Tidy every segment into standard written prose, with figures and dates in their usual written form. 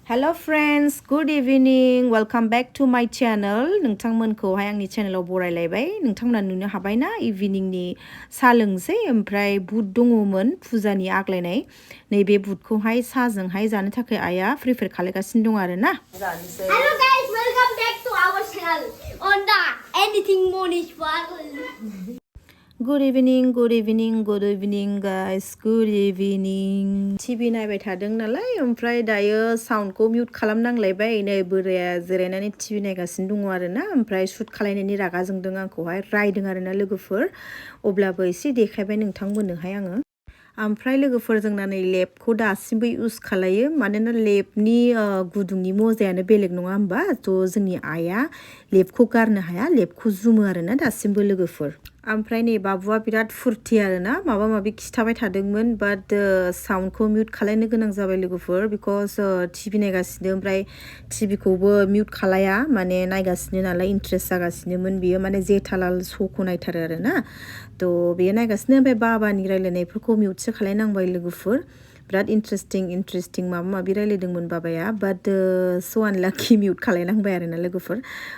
Hello friends, good evening. Welcome back to my channel. नोंथांमोनखौहाय आंनि चेनेलाव बरायलायबाय. नोंथांमोना नुनो हाबायना इभिनिंनि सा लोंसै ओमफ्राय बुट दङमोन फुजानि आग्लायनाय. नैबे बुटखौहाय साजोंहाय जानो थाखाय आइया प्रिपेयार खालामगासिनो दं आरो ना. Hello guys, welcome back to our channel on the Anything Monish channel. Good evening, good evening, good evening guys. Good evening. TV नायबाय थादों नालाय ओमफ्राय दायो साउन्डखौ मिउट खालामनांलायबाय. नै बोराया जिरायनानै TV नायगासिनो दङ आरो ना. ओमफ्राय शुट खालायनायनि रागा जोंदों आंखौहाय रायदों आरो ना लोगोफोर. अब्लाबो एसे देखायबाय नोंथांमोननोहाय आङो. ओमफ्राय लोगोफोर जोंना नै लेपखौ दासिमबो इउज खालायो मानोना लेपनि गुदुंनि मजायानो बेलेग नङा होमबा थ' जोंनि आइया लेपखौ गारनो हाया लेपखौ जुमो आरो ना दासिमबो लोगोफोर. ओमफ्राय नै बाबुआ बिराद फुरथि आरो ना माबा माबि खिथाबाय थादोंमोन बाट साउन्डखौ मिउट खालायनो गोनां जाबाय लोगोफोर बिकज टिभि नायगासिनो ओमफ्राय टिभिखौबो मिउट खालाया माने नायगासिनो नालाय इन्ट्रेस्ट जागासिनोमोन बियो माने जेठालाल श'खौ नायथारो आरो ना थ' बेयो नायगासिनो ओमफ्राय बाबानि रायलायनायफोरखौ मिउटसो खालायनांबाय लोगोफोर. बिराद इन्ट्रेस्टिं माबा माबि रायलायदोंमोन बाबाया बाट स' आनलाकि मिउट खालायनांबाय आरो ना लोगोफोर.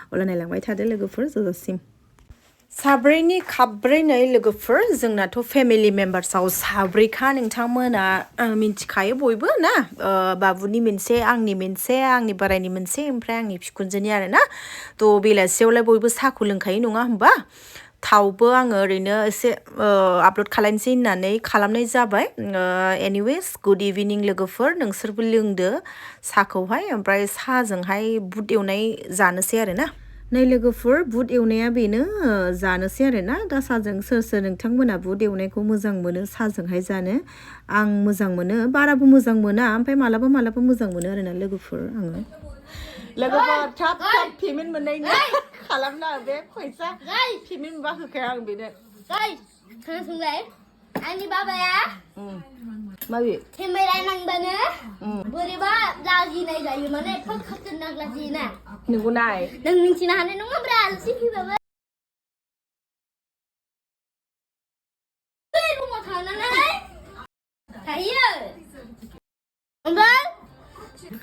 अब्ला नायलांबाय थादो लोगोफोर जोबजासिम. साब्रैनि खाब्रै नै लोगोफोर जोंनाथ' फेमिलि मेम्बार्सआव साब्रैखा नोंथांमोना मिन्थिखायो बयबो ना बाबुनि मोनसे आंनि बोरायनि मोनसे ओमफ्राय आंनि बिखुनजोनि आरो ना थ' बेलासियावलाय बयबो साहाखौ लोंखायो नङा होमबा थावबो आङो ओरैनो एसे आपल'ड खालामनोसै होननानै खालामनाय जाबाय. एनिवेज गुड इभिनिं लोगोफोर नोंसोरबो लोंदो साहाखौहाय ओमफ्राय साहाजोंहाय बुट एवनाय जानोसै आरो ना. नै लोगोफोर बुट एवनाया बेनो जानोसै आरो ना दा साजों सोर नोंथांमोना बुट एवनायखौ मोजां मोनो साजोंहाय जानो. आं मोजां मोनो बाराबो मोजां मोना ओमफ्राय मालाबा मोजां मोनो आरो ना लोगोफोर आङो. लोगोफोर थाब पेमेन्ट मोननायनि खालामना बे फैसा पेमेन्ट मोनबा होखाया आं बेनो. खोनासंलाय आंनि बाबाया माबे केमेरा नांबानो बोरैबा लाजिनाय जायो माने एफा खाथारनाक लाजियोना. नोंगौ नाय नों मिन्थिनो हानाय नङाब्रा आलासि फैबाबो रुमाव थानानै थायो ओमफ्राय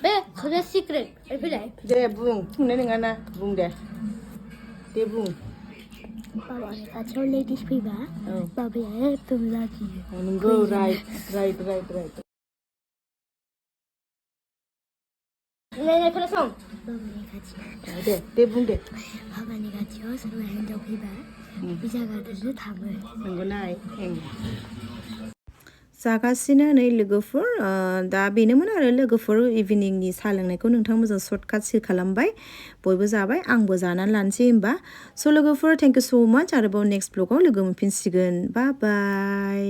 बे खोथा सिक्रेट फैलाय दे बुंनाय नङाना बुं दे बुं. बाबानि खाथियाव लेडिस फैबा बाबाया एकदम लाजियो. नंगौ राइट. नै खोनासं बाबानि खाथियाव दे बुं दे. बाबानि खाथियाव सोरबा हिन्जाव फैबा बिजा गारदेरनो थाङो. नंगौ नाय जागासिनो नै लोगोफोर दा बेनोमोन आरो लोगोफोर इभिनिंनि साहा लोंनायखौ नोंथांमोनजों सर्टकाट शेयार खालामबाय बयबो जाबाय आंबो जानानै लानोसै होमबा. स' लोगोफोर थेंक इउ स' माच आरोबाव नेक्स्ट ब्लगाव लोगो मोनफिनसिगोन. बाय बाय.